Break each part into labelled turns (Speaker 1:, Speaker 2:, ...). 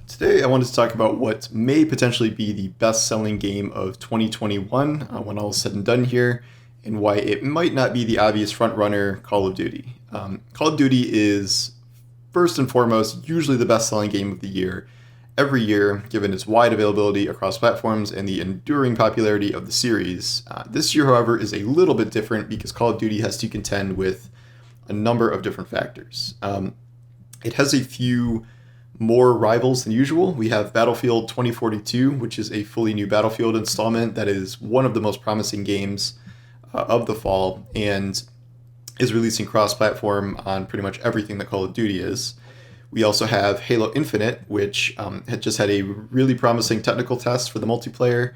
Speaker 1: Today, I wanted to talk about what may potentially be the best-selling game of 2021 when all is said and done here, and why it might not be the obvious front-runner Call of Duty. Call of Duty is, first and foremost, usually the best-selling game of the year every year, given its wide availability across platforms and the enduring popularity of the series. This year, however, is a little bit different because Call of Duty has to contend with a number of different factors. It has a few more rivals than usual. We have Battlefield 2042, which is a fully new Battlefield installment that is one of the most promising games of the fall and is releasing cross-platform on pretty much everything that Call of Duty is. We also have Halo Infinite, which had just had a really promising technical test for the multiplayer.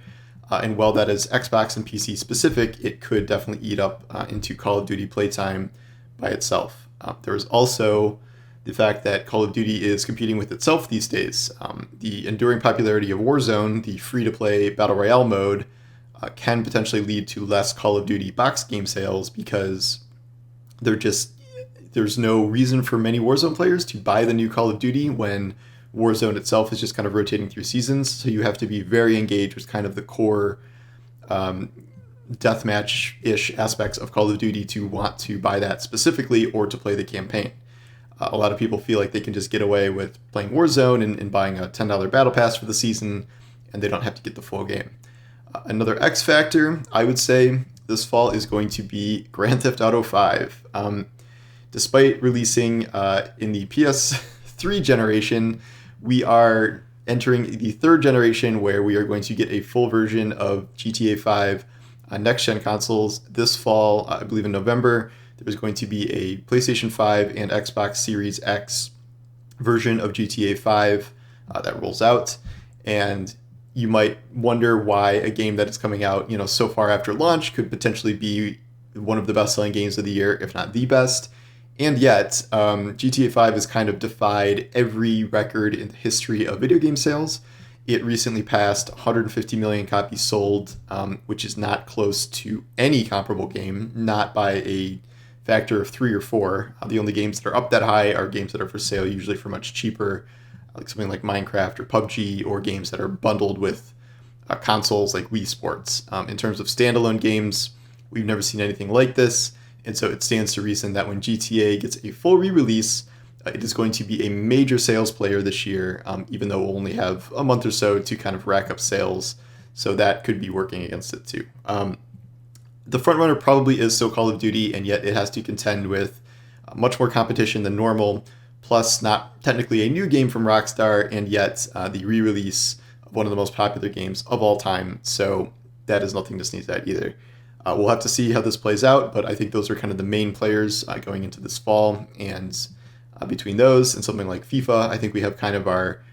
Speaker 1: And while that is Xbox and PC specific, it could definitely eat up into Call of Duty playtime by itself. There is also the fact that Call of Duty is competing with itself these days. The enduring popularity of Warzone, the free-to-play Battle Royale mode, can potentially lead to less Call of Duty box game sales because there's no reason for many Warzone players to buy the new Call of Duty when Warzone itself is just kind of rotating through seasons. So you have to be very engaged with kind of the core deathmatch-ish aspects of Call of Duty to want to buy that specifically or to play the campaign. A lot of people feel like they can just get away with playing Warzone and buying a $10 battle pass for the season, and they don't have to get the full game. Another X factor, I would say, this fall is going to be Grand Theft Auto 5. Despite releasing in the PS3 generation, we are entering the third generation where we are going to get a full version of GTA 5 on next-gen consoles this fall, I believe in November. There's going to be a PlayStation 5 and Xbox Series X version of GTA 5 that rolls out. And you might wonder why a game that is coming out, so far after launch could potentially be one of the best-selling games of the year, if not the best. And yet, GTA 5 has kind of defied every record in the history of video game sales. It recently passed 150 million copies sold, which is not close to any comparable game, not by a factor of 3 or 4. The only games that are up that high are games that are for sale, usually for much cheaper, like something like Minecraft or PUBG, or games that are bundled with consoles like Wii Sports. In terms of standalone games, we've never seen anything like this, and so it stands to reason that when GTA gets a full re-release, it is going to be a major sales player this year, even though we'll only have a month or so to kind of rack up sales, so that could be working against it too. The frontrunner probably is still Call of Duty, and yet it has to contend with much more competition than normal, plus not technically a new game from Rockstar, and yet the re-release of one of the most popular games of all time, so that is nothing to sneeze at either. We'll have to see how this plays out, but I think those are kind of the main players going into this fall, and between those and something like FIFA, I think we have kind of our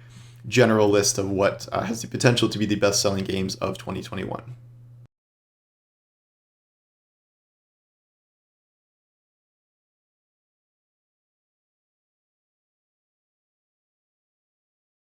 Speaker 1: general list of what has the potential to be the best-selling games of 2021.